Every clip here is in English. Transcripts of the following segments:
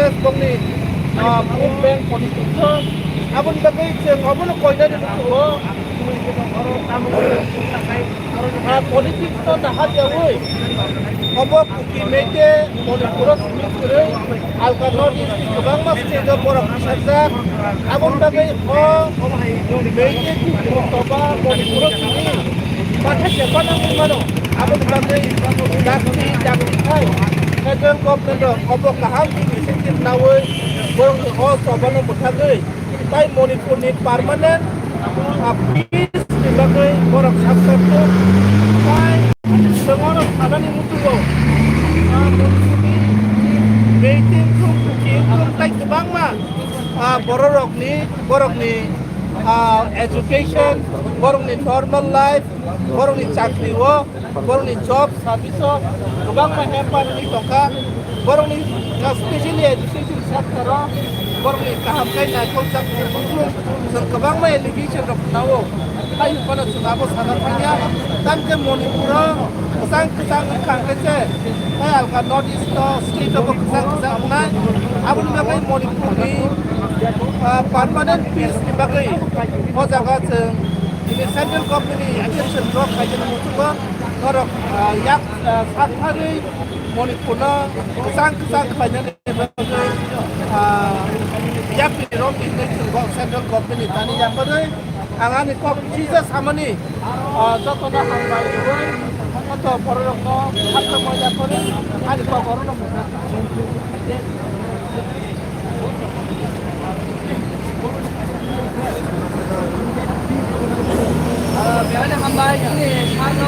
interest bangni movement politics abun bagai je abun koina ni ko politics to dah dia woi obo ki mete monipuro sumikure alka north east ki kubang mas stage por sajak abun bagai mete ki toba monipuro sumi patha je pana mano abun bagai jakti thai kadang government obo kaham initiative na woi borong ho sobano muthagai tai monipur ni permanent peace sebagai borong sabtu tai semua sadani mutugo monipur ni meeting tu tai kebang ma borok ni education borong ni normal life borong ni chakri wo borong ni job service kebang ma hepan ni toka borong ni especially education sector borong ni kaham kai na kau sak kebang ma education rok nawo kai pana sunabo sanapanya tam ke monipura kusang kang kece kai alka north east state of kusang na abun bagai monipur ni permanent peace ni bagai o jaga jeng ini central company attention drop kajian mutuba norok yak sathari monipur na kusang kajian bagai yak ni rom international central company tani yang bagai angani kok Jesus amani joto na angbai woi atau borok no atau mo ya kore ani ko borok no biasanya hambai ini ano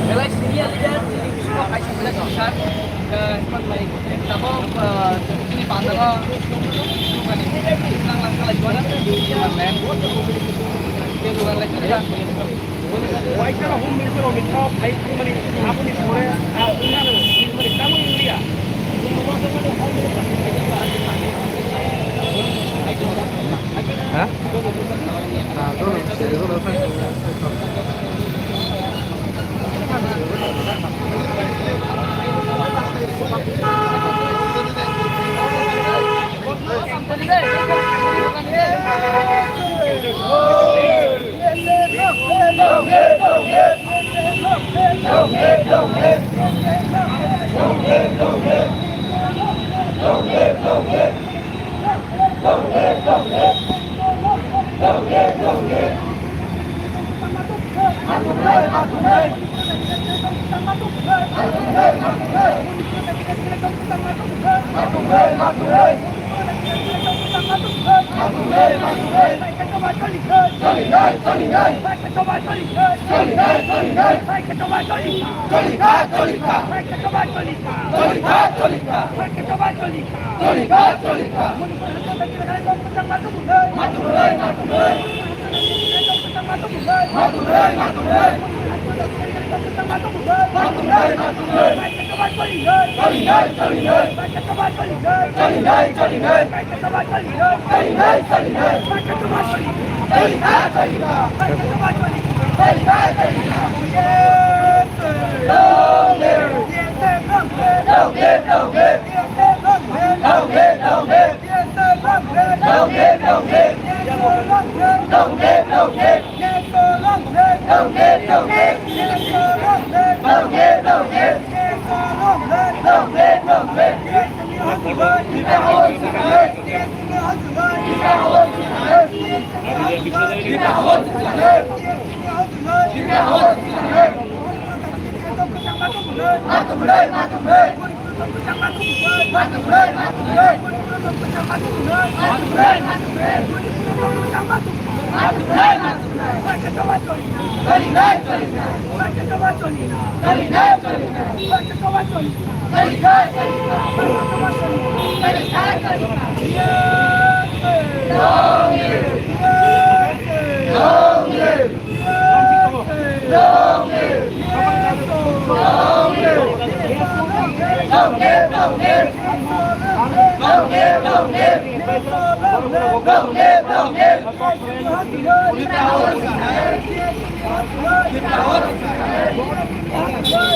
belai sini aja semua kayak sebelah besar ke tempat lain tapi ini pandang bukan ini tentang langkah jualan men dia jualan lagi kan wajar home minister of top hai mani apni sore mani kamu india hah? Nah,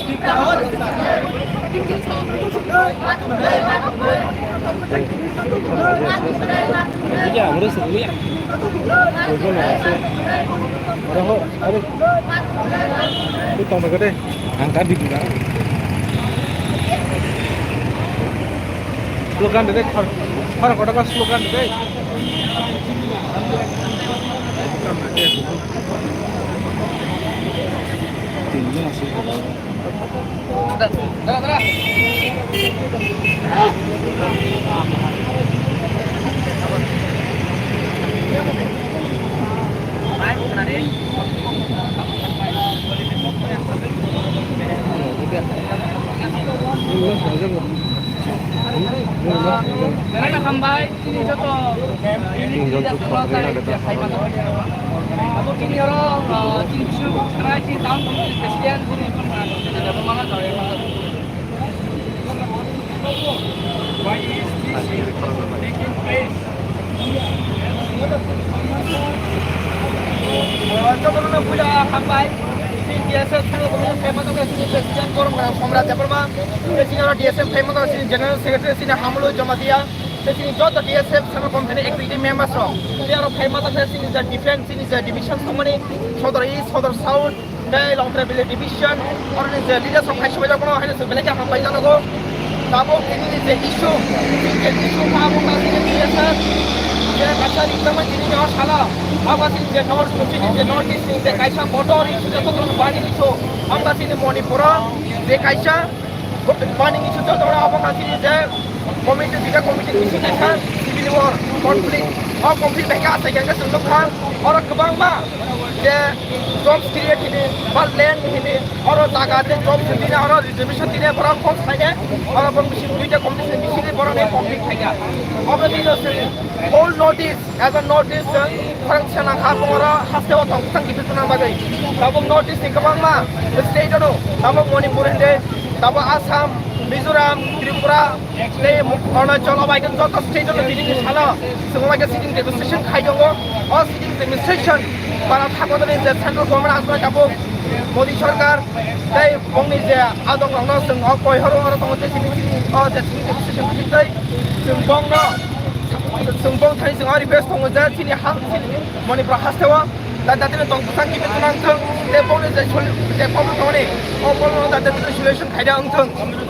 Kita Bây giờ mới được xử lý ạ. Rồi cái này sẽ đó hộ ở đây. Cái tông này cái đây. Hàng cá vịt đó. Slogan đấy, phải có cái slogan đấy. Tinggi masih. Dah. Mereka sampai sini contoh tidak selesai aku kini orang cincu sekarang sih tahun kemudian sini ada semangat dari coba nak pula sampai DSM famous of president forum Comrade Japarma senior DSM famous of general secretary senior Hamulu Jamatia senior jot DSM sama company executive members of they are famous of senior defense senior division company Southern East Southern South they long travel division or the leaders of Kashmir kono haine sebelaka hambai janogo tabo ini the issue kamu kasih DSM dia kata di tempat ini orang salah apa sih dia nomor sini dia notice ini dia kaisa motor itu dia tu orang bani itu apa sih ini Manipur dia kaisa bani itu tu orang apa kasih dia komite isu kan civil war konflik konflik mereka saya yang sentuh kan orang kebang mah dia jobs create ini land ini orang jaga dia jobs ini orang reservation ini orang kos saja orang permisi duitnya komite ini orang ini konflik saja apa sih itu whole notice as a notice orang sana kapung orang hasil orang sang itu tu nama dia tabung notice ni kebang mah state itu tabung Manipur ini tabung Assam Mizoram, Tripura, they Arunachal, Abagan, Jota state of the sitting is Hala, so like a sitting demonstration, Kajongo, or sitting demonstration, but I'm talking about the central government as well as Modi Sarkar, they only there, Adong Langnos, and Okoi Horo, or the sitting demonstration today, Sumbong Taising Ari Best on the Tini Ham, Manipur Hastewa. That didn't talk to Sanki Vietnam, they bonus the Pomoni, or that the situation Kayang,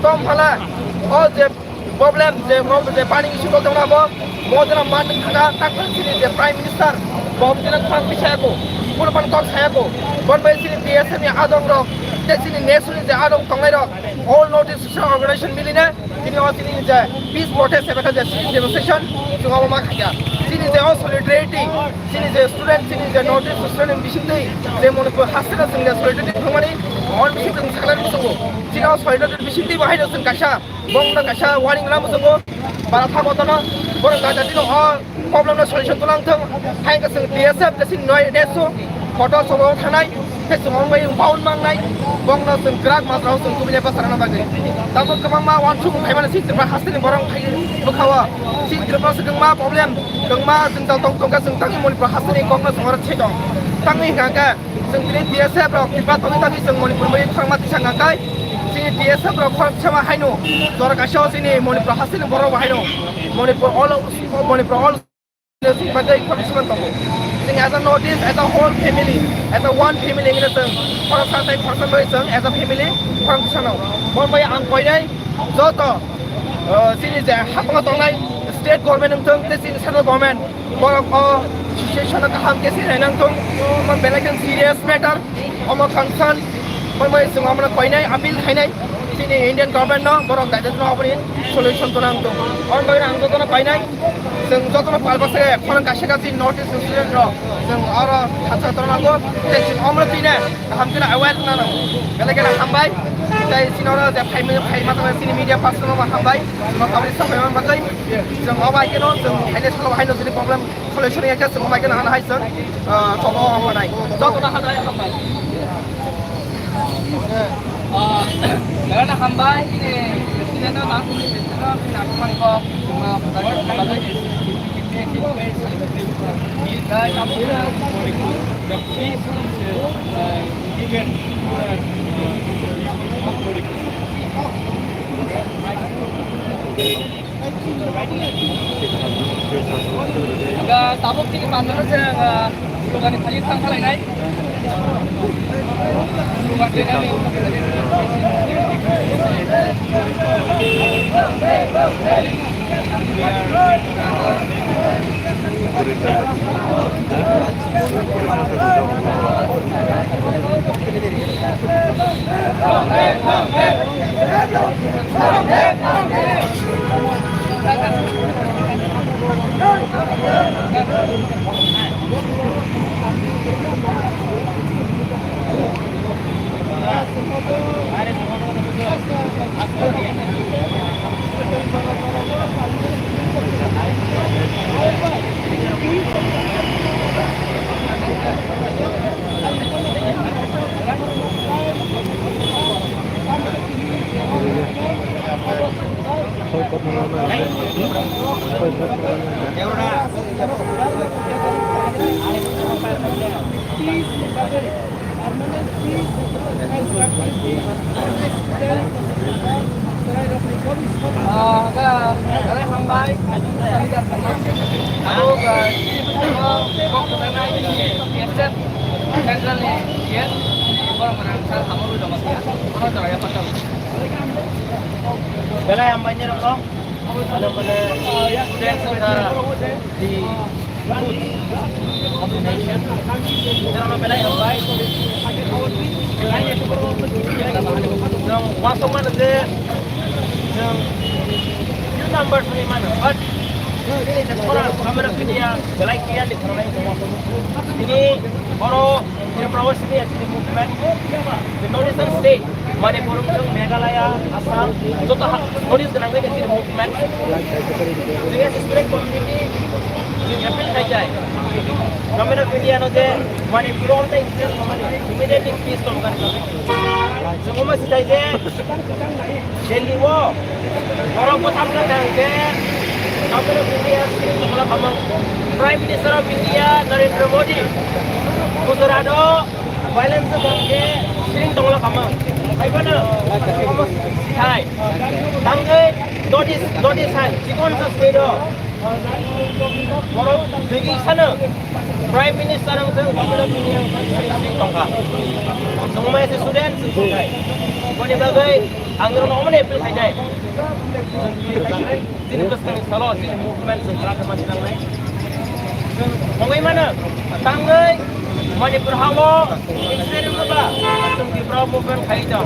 Tom Hala, all the problems, the planning issue of the Labo, more than a month, the Prime Minister, Bob Dylan Pishago, Pulapan Cox Hago, one by sitting the SME Adong Rock, that's in the nation is the Adong Tongairo, all notice organization millionaire, in the peace protest because the demonstration to our Makaya. Sini is also solidarity. Sini is student. Sini is notice student bisiti. They want to hasil sini solidarity kemana? All bisiti sekarang bisunggu. Sini also solidarity bisiti bahaya sini kasha. Bong na kasha warning lam bisunggu. Para thabo tana. Borang kata sini all problem na solution tulang tung. Hai kasih DSF sini noy desu. Foto semua tanai. Semua mai pound mangai. Bong na sini gerak masuk sini tu punya pasar na bagi. Tapi kemana ma wan cukup hai mana sini terima hasil borang hai bukawa. Sini terima segala problem. Kengma tentang tongkat tentang Manipur hasil ini kongres orang cedong. Tangi ngangka, sendiri DSF berok tiba tadi seng Manipur mai khangmat sangangkai. Sini DSF berok khang sama haino. Dora kasau sini Manipur hasil borok haino. Manipur all sebagai konsumen tonggo. Sini as a notice, as a whole family, as a one family ini seng. Orang santai person mai seng as a family orang sana. Orang mai angkoi ni, joto. Sini je hak pengatong state government untuk this central government borok situation ka ham kesi renang tung man belakan serious matter oma concern mai semua mana koi nai appeal khai nai sini Indian government no borok dai no apni solution tu nang tung or mai ang to na koi nai seng joto na palpa se phone ka shika sin notice student ro seng ara hatsa to na go tension omra tine ham kena aware na belakan hambai Dari sini orang ada pay mata sini media pasal nama hambai, semua kami sampai mana bagai, semua baik kan, semua hanya kalau hanya sini problem solution yang aja semua baik kan anak hasil, coba orang naik, jauh tu nak hambai. Kerana hambai ini tu nak nak kau semua bagai Tabuk tinggi pantai saja, bukan di tangkal ini. Bukan di sini. Bela yang banyak dong, benar-benar student sementara di combination. Jangan bela yang baik. Yang masuk mana deh? Yang number di mana? But ini sekolah kamera video bela kian di sana ini orang ini proses ini asli movement. The northern state. Manipur, Meghalaya, Assam, itu tak notice dengan mereka sini movement. Jadi sesuai community, apa yang terjadi? Kami nak video nanti Manipur orang tak istilah immediately peace tu bukan. Semua masih terjadi. Delhi wo, orang pun hamla terjadi. Kami nak video sini malah kamang Prime Minister of India Narendra Modi, Gujarat violence bangke sini tolak kamang. Bagaimana? Hai, tanggai dodis hai, cikon sesuatu. Orang pergi sana, Prime Minister yang terkenal dunia sering tongkar. Semua itu student sesuai. Kau bagai anggaran orang ni pilih saja. Sini bersama salah, sini movement sekarang macam mana? Bagaimana? Tanggai Manipur hawa, Israel apa? Macam di movement kaitan.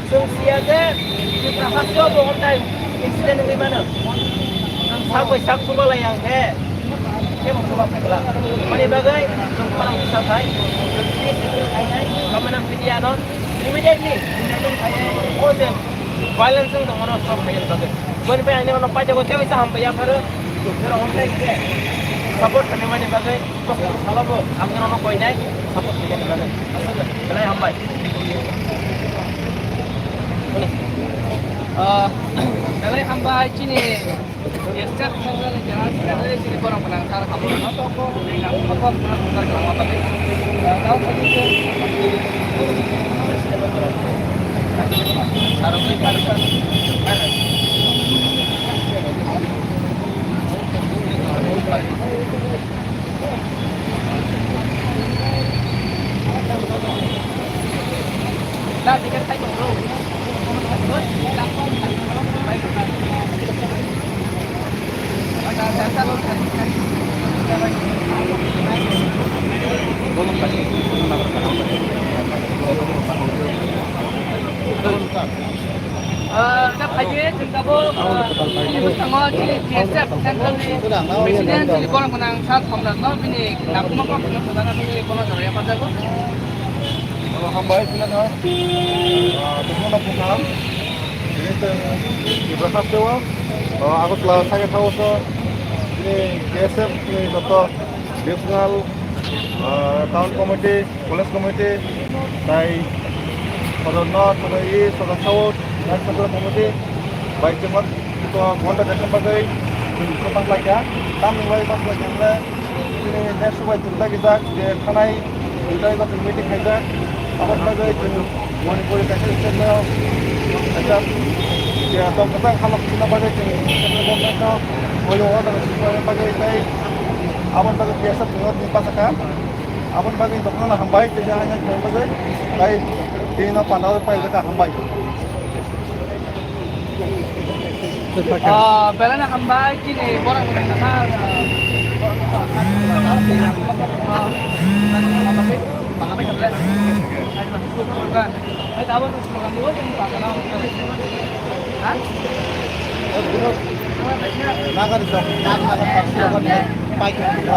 Sungsiaga di prahasya bohong time. Insiden di mana? Sampai saksu bala yang ke mau coba pelan. Mana bagai? Orang bisa kai. Kamu nak video non? Immediately. Oh dem. Violence itu orang stop kaya bagai. Bukan pe ane orang pajak hotel itu sampai yang baru. Orang online ke. Support करने वाले बातें तो साला वो हम दोनों कोई नहीं support करने वाले असल में हम भाई Kalau hamba ini, setiap orang yang jalan sini orang penangkar kamu, apa penangkar kamu apa ni? Tahu tadi tu, sarung dah tiga kali bro. Các thầy dưới chúng ta vô bersama TSF Central Presiden di Kolam Menang saat pemerintah ini nak makan penerbangan di Kolam Jaya pada tu. Kalau hamba itu kan, semua nak pulang. Ini di Brahmas Dewa. Aku telah saya tahu ini KSF ini contoh National Town Committee, Police Committee, dari Southern North, Southern East, Southern South, dan Central Committee. Baik cepat itu kontak dan sebagai tempat lagi. Kami mulai pas lagi ini next week kita di Kanai kita itu meeting kita. Apa sebagai Manipur National State Level, ya atau kita kalau kita bagai kita boleh orang dengan bagai baik aman bagai biasa tengok di pasakan aman bagai dokter hambai kerja hanya bagai baik dina pandau pai kita hambai Bela na kambay kini borang nang nakal. Pangapit sa bless. Ay tawon sa mga luwag ang pakalaw. Ha? nakan dok nakan pasukan pai kita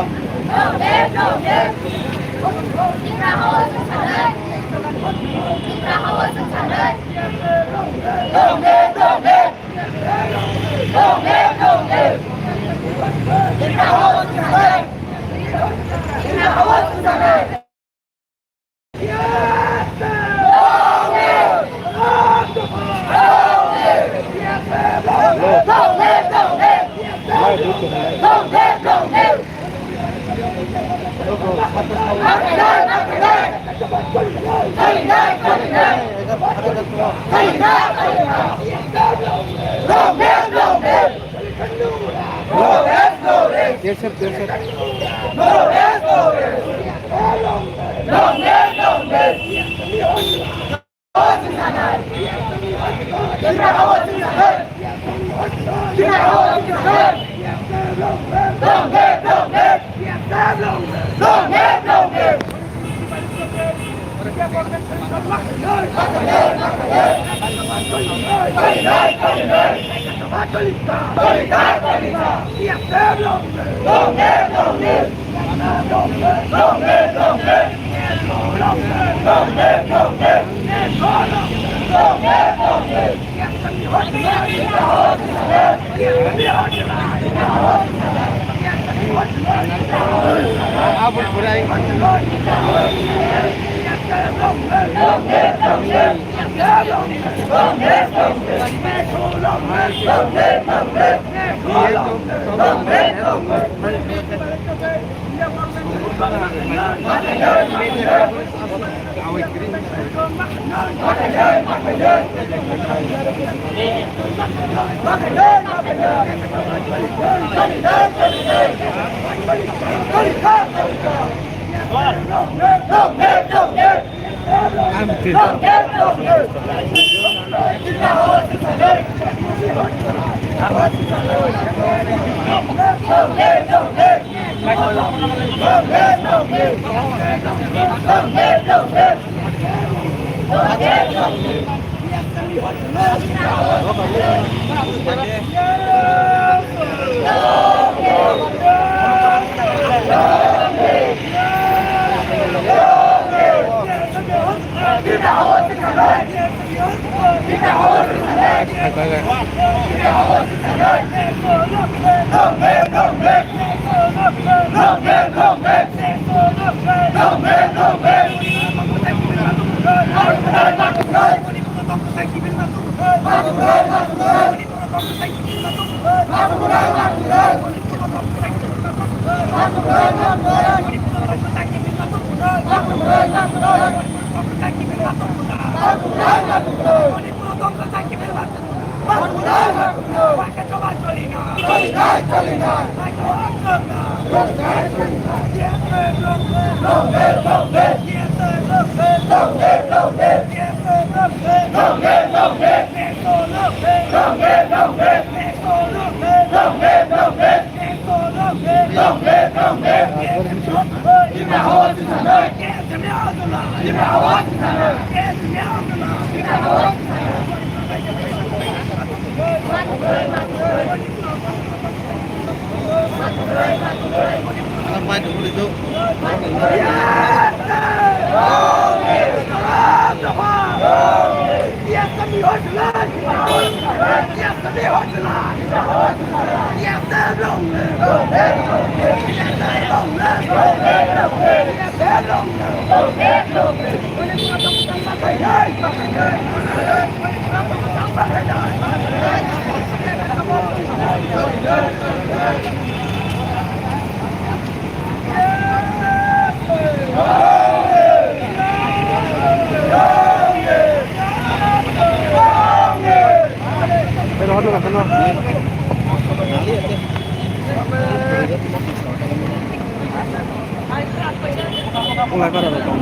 Mulai pada datang.